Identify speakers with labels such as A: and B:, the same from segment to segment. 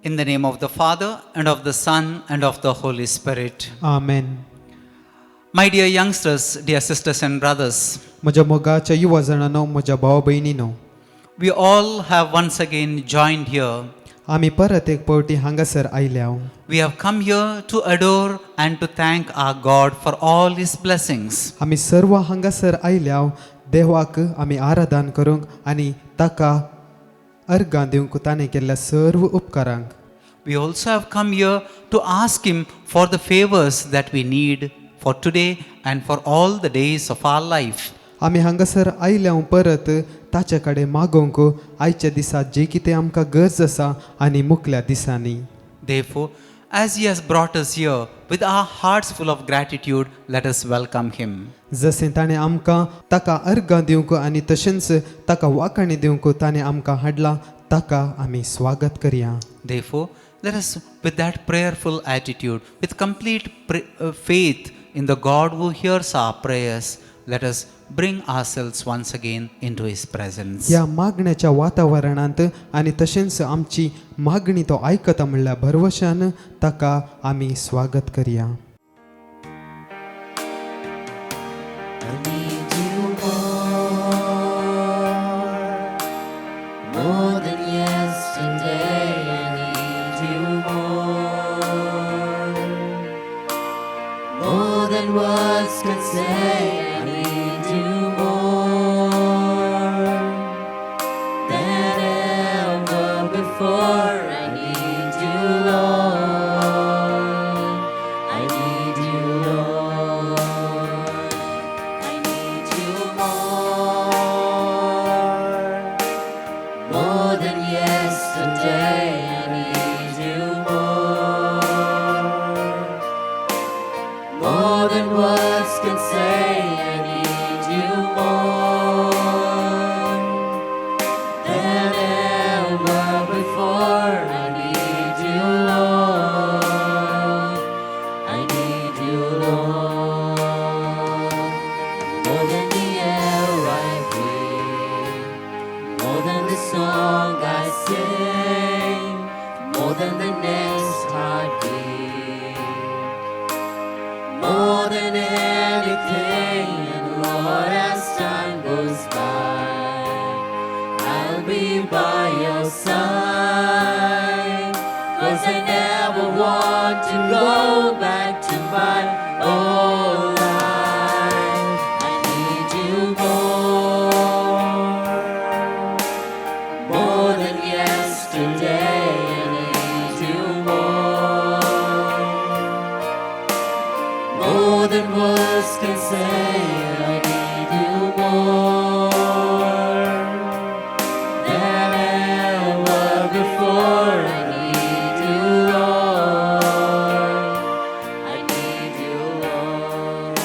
A: In the name of the Father, and of the Son, and of the Holy Spirit.
B: Amen.
A: My dear youngsters, dear sisters and brothers,
B: म्हज्या मोगाच्या युवा जणांनो, म्हज्या भाव भयणीनो,
A: we all have once again joined here.
B: आमी परत एक पावटी हांगासर आयल्या.
A: We have come here to adore and to thank our God for all His blessings.
B: आमी सर्व हांगासर आयल्या देवाक आमी आराधन करूंक आनी ताका अर्गां दिवंक ताणें केल्ल्या सर्व उपकारांक.
A: We also have come here to ask Him for the favors that we need for today and for all the days of our life.
B: आमी हांगासर आयल्या परत ताचे कडेन मागोवंक आयच्या दिसा जे कितें आमकां गरज आसा आनी मुखल्या दिसांनी.
A: Therefore, as He has brought us here with our hearts full of gratitude, let us welcome Him.
B: जशें ताणें आमकां ताका अर्गां दिवंक आनी तशेंच ताका वाखाणी दिवंक ताणें आमकां हाडलां, ताका आमी स्वागत करया.
A: Therefore, let us, with that prayerful attitude, with complete faith in the God who hears our prayers, let us bring ourselves once again into His presence.
B: ह्या मागण्याच्या वातावरणांत आनी तशेंच आमची मागणी तो आयकता म्हणल्यार भरवशान ताका आमी स्वागत करया.
C: I need you more than yesterday. I need you more than words could say. I need you more than ever before. I need you, Lord. I need you, Lord. I need you more than yesterday. I need you more than words can say. I need you more than ever before. I need you, Lord. I need you, Lord. More than the air I breathe, more than the song I sing, more than the next heartbeat, more than anything. And Lord, as time goes by, I'll be by your side, 'cause I never want to go back to my old life. I need you more than yesterday. I need you more than words can say. I need you more than ever before. I need you, Lord. I need you, Lord.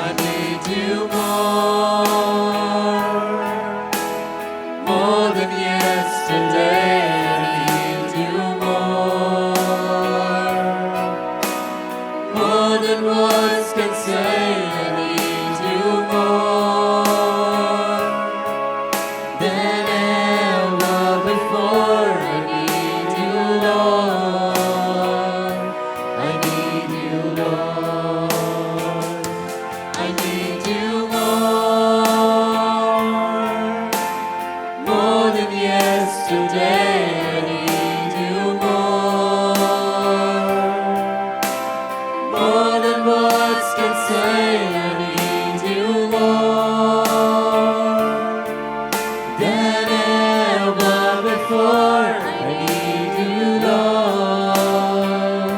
C: I need you more than yesterday. I need you more than words can say. I need you more than ever before. I need you, Lord. I need you, Lord. I need you more than yesterday. I need you more than words can say. I need you, Lord, than ever before. I need you, Lord.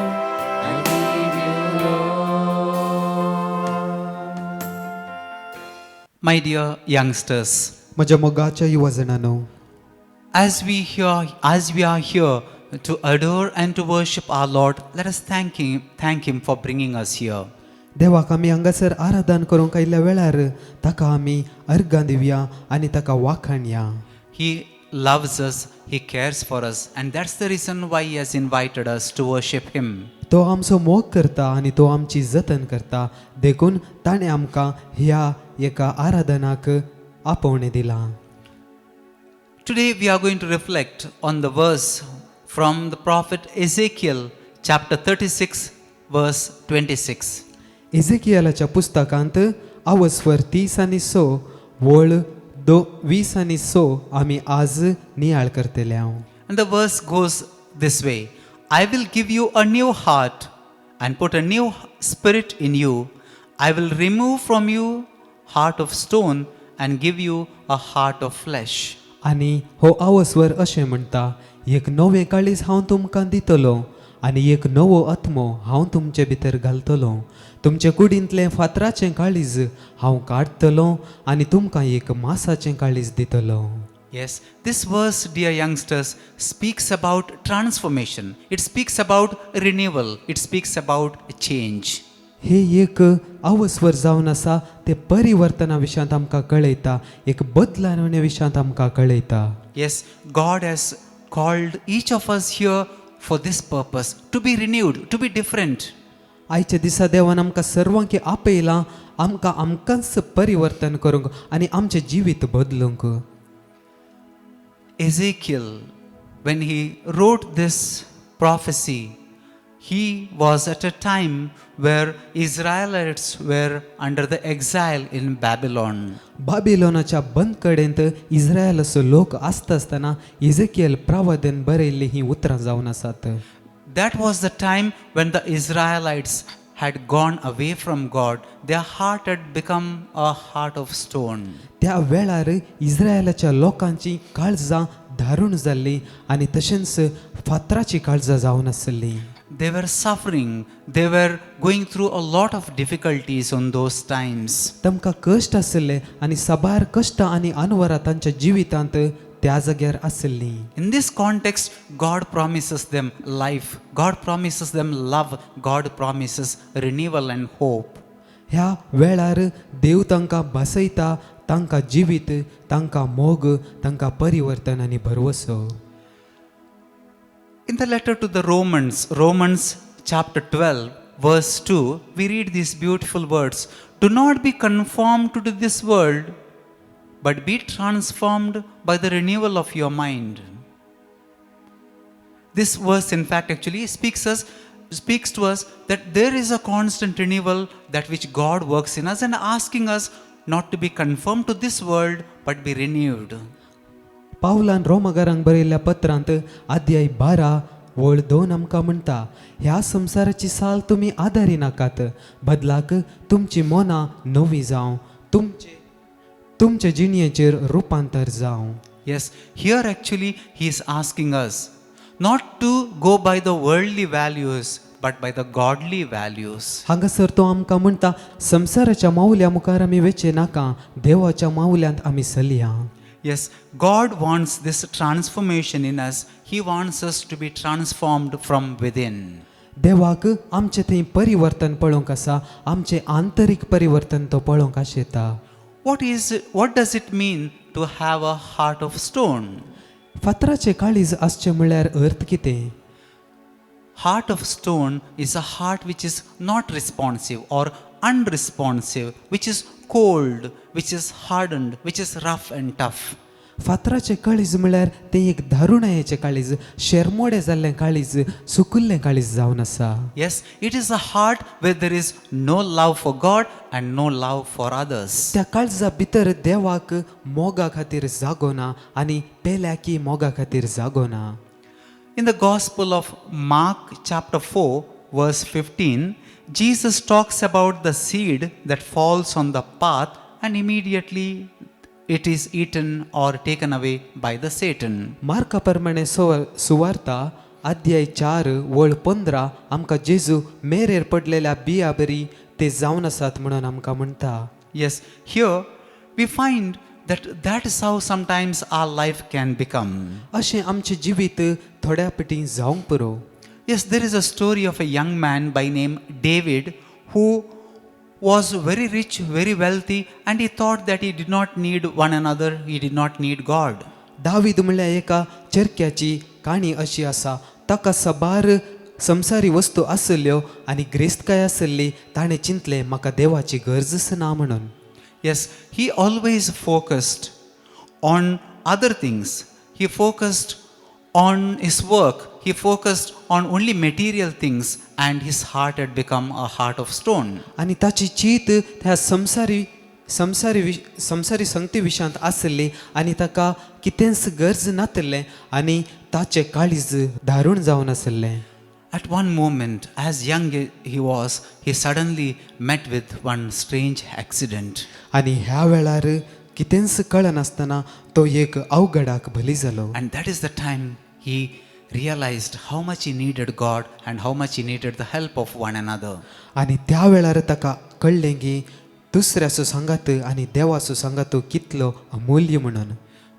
C: I need you, Lord.
A: My dear youngsters,
B: म्हज्या मोगाच्या युवा जणांनो,
A: as we are here to adore and to worship our Lord, let us thank Him for bringing us here.
B: देवाक आमी हांगासर आराधन करूंक आयिल्ल्या वेळार ताका आमी अर्गां दिवया आनी ताका वाखाणया.
A: He loves us, He cares for us, and that's the reason why He has invited us to worship Him.
B: तो आमचो मोग करता आनी तो आमची जतन करता, देखून ताणें आमकां ह्या एका आराधनाक आपोवणें दिलां.
A: Today we are going to reflect on the verse from the prophet Ezekiel, chapter 36, verse 26.
B: इझेकियालाच्या पुस्तकांत आवस्वर 30 आनी 6 वळ 20 आनी 6 आमी आज नियाळ करतले हांव.
A: And the verse goes this way: I will give you a new heart and put a new spirit in you. I will remove from you heart of stone and give you a heart of flesh.
B: आनी हो आवस्वर अशें म्हणटा, एक नवें काळीज हांव तुमकां दितलो आनी एक नवो आत्मो हांव तुमचे भितर घालतलो. तुमचे कुडींतलें फातराचें काळीज हांव काडटलो आनी तुमकां एक मांसाचें काळीज दितलो.
A: Yes, this verse, dear youngsters, speaks about transformation. It speaks about renewal. It speaks about change.
B: हे एक आवस्वर जावन आसा ते परिवर्तना विशयांत आमकां कळयता, एक बदलावणे विशयांत आमकां कळयता.
A: Yes, God has called each of us here for this purpose, to be renewed, to be different.
B: आयच्या दिसा देवान आमकां सर्वांक आपयलां आमकांच परिवर्तन करूंक आनी आमचें जिवीत बदलूंक.
A: Ezekiel, when he wrote this prophecy, he was at a time where Israelites were under the exile in Babylon.
B: बाबिलोनाच्या बंदकडेंत इस्रायलाचो लोक आसता आसतना इझेकियल प्रवादन बरयल्लीं ही उतरां जावन आसात.
A: That was the time when the Israelites had gone away from God. Their heart had become a heart of stone.
B: त्या वेळार इस्रायलाच्या लोकांची काळजां धारून जाल्लीं आनी तशेंच फातराची काळजां जावन आसलीं.
A: They were suffering. They were going through a lot of difficulties on those times.
B: तांकां कश्ट आसले आनी साबार कश्ट आनी अनवरां तांच्या जिवितांत त्या जाग्यार आसलीं.
A: In this context, God promises them life. God promises them love. God promises renewal and hope.
B: ह्या वेळार देव तांकां बसयता, तांकां जिवीत, तांकां मोग, तांकां परिवर्तन आनी भरवसो.
A: In the letter to the Romans chapter 12, verse 2, we read these beautiful words: Do not be conformed to this world, but be transformed by the renewal of your mind. This verse, in fact, actually speaks to us that there is a constant renewal that which God works in us and asking us not to be conformed to this world, but be renewed.
B: पावलान रोमाकारांक बरयल्ल्या पत्रांत अध्याय 12 वळ 2 आमकां म्हणटा, ह्या संवसाराची साल तुमी आदारी नाकात, बदलाक तुमची मनां नवी जावं, तुमचे जिणयेचेर रुपांतर जावं.
A: Yes, here actually he is asking us not to go by the worldly values, but by the godly values.
B: हांगासर तो आमकां म्हणटा, संवसाराच्या मावल्या मुखार आमी वेचे नाका, देवाच्या मावल्यांत आमी चलया.
A: Yes, God wants this transformation in us. He wants us to be transformed from within.
B: देवाक आमचे थंय परिवर्तन पळोवंक आसा, आमचे आंतरीक परिवर्तन तो पळोवंक आशेता.
A: What does it mean to have a heart of stone?
B: फातराचे काळीज आसचे म्हळ्यार अर्थ कितें?
A: Heart of stone is a heart which is not responsive or unresponsive, which is cold, which is hardened, which is rough and tough.
B: फातराचे काळीज म्हळ्यार तें एक धारुणायेचें काळीज, शेरमोडे जाल्लें काळीज, सुकुल्लें काळीज जावन आसा.
A: Yes, it is a heart where there is no love for God and no love for others.
B: त्या काळजा भितर देवाक मोगा खातीर जागो ना आनी पेल्याकी मोगा खातीर जागो ना.
A: In the Gospel of Mark chapter 4 verse 15, Jesus talks about the seed that falls on the path and immediately it is eaten or taken away by the Satan.
B: मार्का प्रमाणे सुवार्ता अध्याय 4 वळ 15 आमकां जेजू मेरेर पडलेल्या बिया बरी ते जावन आसात म्हणून आमकां म्हणटा.
A: Yes, here we find that is how sometimes our life can become.
B: अशें आमचें जिवीत थोड्या पिटी जावंक पुरो.
A: Yes, there is a story of a young man by name David who was very rich, very wealthy, and he thought that he did not need one another, he did not need God.
B: David म्हळ्यार एका चरक्याची काणी अशी आसा, ताका सबार संवसारी वस्तू आसल्यो आनी ग्रेस्तकाय आसली, ताणें चिंतलें म्हाका देवाची गरजच ना म्हणून.
A: Yes, he always focused on other things. He focused on his work, he focused on only material things and his heart had become a heart of stone.
B: आणि ताची चीत ह्या संसारी संगती विशांत आसली आनी ताका कितेंच गरज नासलें आनी ताचें काळीज धारून जावन आसलें.
A: At one moment, as young he was, he suddenly met with one strange accident.
B: आनी ह्या वेळार कितेंच कळनासतना तो एक अवघडाक बली जालो.
A: And that is the time he realized how much he needed God and how much he needed the help of one another.
B: आनी त्या वेळार ताका कळ्ळें की दुसऱ्याचो सांगात आनी देवाचो सांगात कितलो अमूल्य म्हणून.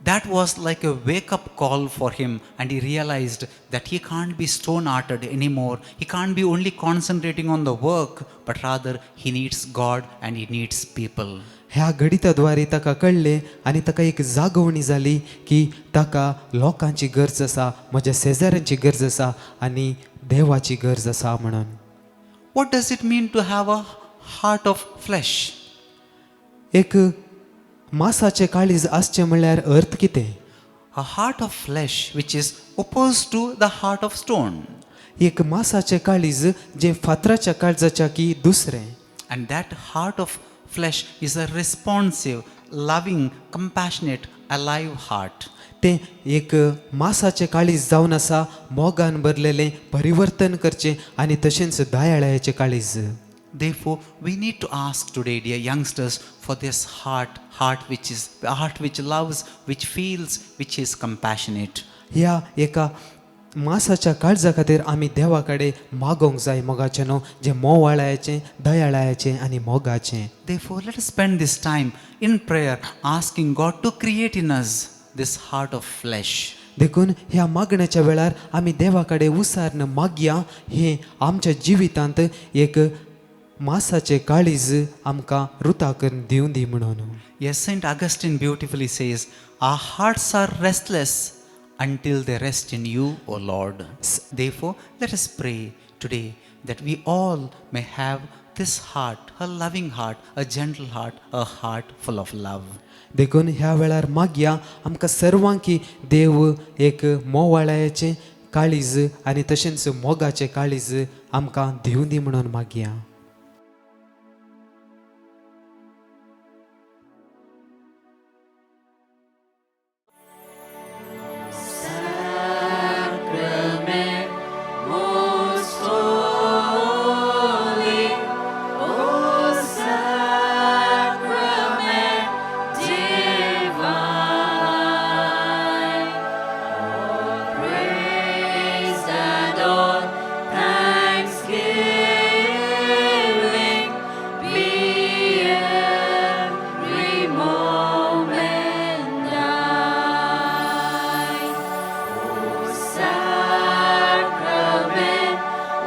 A: That was like a wake up call for him, and he realized that he can't be stone hearted anymore. He can't be only concentrating on the work, but rather he needs God and he needs people.
B: ह्या गणिताद्वारे ताका कळ्ळें आनी ताका एक जागवणी जाली की ताका लोकांची गरज आसा, म्हज्या शेजाऱ्यांची गरज आसा आनी देवाची गरज आसा म्हणून.
A: What does it mean to have a heart of flesh?
B: एक मांसाचें काळीज आसचें म्हणल्यार अर्थ कितें?
A: A heart of flesh which is opposed to the heart of stone.
B: एक मांसाचें काळीज जें फातराच्या काळजाच्या की दुसरें.
A: And that heart of flesh is a responsive, loving, compassionate, alive heart.
B: तें एक मांसाचें काळीज जावन आसा, मोगान भरलेलें, परिवर्तन करचें आनी तशेंच दयाळाचें काळीज.
A: Therefore, we need to ask today, dear youngsters, for this heart which loves, which feels, which is compassionate.
B: ह्या एका मांसाच्या काळजा खातीर आमी देवा कडेन मागोंक जाय मोगाचें न्हू, जें मोवाळाचें, दयाळाचें आनी मोगाचें.
A: Therefore, let us spend this time in prayer, asking God to create in us this heart of flesh.
B: देखून ह्या मागण्याच्या वेळार आमी देवा कडेन उसारन मागया हें आमच्या जिवितांत एक मांसाचें काळीज आमकां रुता करून दिवं दी म्हणून.
A: Yes, Saint Augustine beautifully says, our hearts are restless until they rest in you, O Lord. Therefore, let us pray today that we all may have this heart, a loving heart, a gentle heart, a heart full of love.
B: देखून ह्या वेळार मागया आमकां सर्वांकी देव एक मोवाळाचें काळीज आनी तशेंच मोगाचें काळीज आमकां दिवं दी म्हणून मागया.
C: Sacrament most holy, O sacrament divine, all praise and all thanksgiving be every moment thine. Sacrament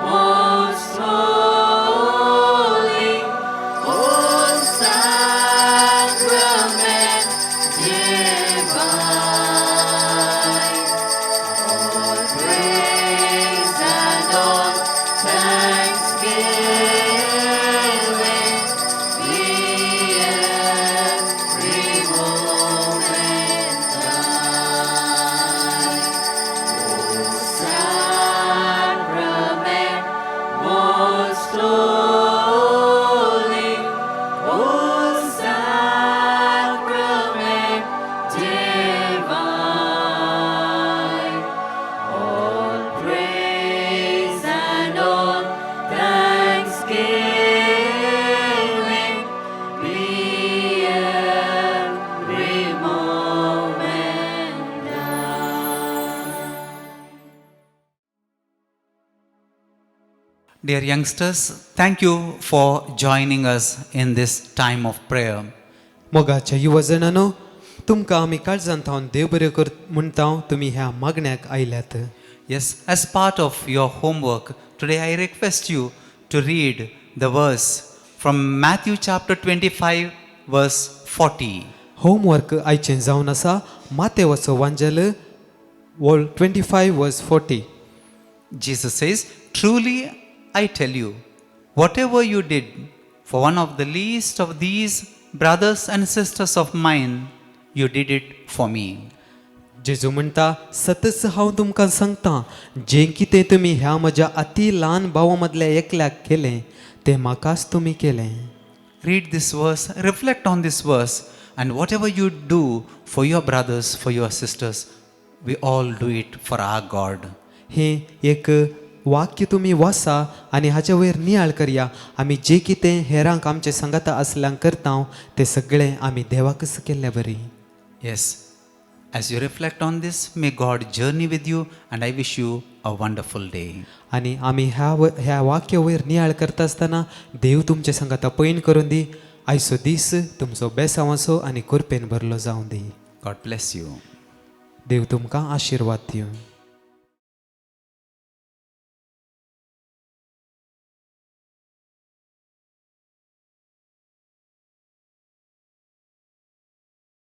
C: most holy, O sacrament divine, all praise and all thanksgiving be every moment thine. Sacrament most holy, O sacrament divine, all praise and all thanksgiving be every moment thine.
A: Dear youngsters, thank you for joining us in this time of prayer.
B: मोगाच्या युवजनांनो, तुमकां आमी काळजांत थावन देव बरें कर म्हणटा तुमी ह्या मागण्याक आयल्यात.
A: Yes, as part of your homework, today I request you to read the verse from Matthew chapter 25, verse 40.
B: Homework आयचें जावन आसा मातेवाचो वांजल 25 verse 40.
A: Jesus says, truly I tell you, whatever you did for one of the least of these brothers and sisters of mine, you did it for me.
B: जेजू म्हणटा सतच हांव तुमकां सांगता जें कितें तुमी ह्या म्हज्या अति ल्हान भावा मदल्या एकल्याक केलें तें म्हाकाच तुमी केलें.
A: Read this verse, reflect on this verse, and whatever you do for your brothers, for your sisters, we all do it for our God.
B: हें एक वाक्य तुमी वाचा आनी हाचे वयर नियाळ करया. आमी जें कितें हेरांक आमचे सांगाता आसल्यांक करता तें सगळें आमी देवाकच केल्लें बरी.
A: Yes, as you reflect on this, may God journey with you, and I wish you a wonderful day.
B: आनी आमी ह्या वाक्य वयर नियाळ करता आसतना देव तुमचे सांगाता पैन करून दी. आयचो दीस तुमचो बेसांवाचो आनी कृपेन भरलो जावं दी.
A: God bless you.
B: देव तुमकां आशिर्वाद दिवं.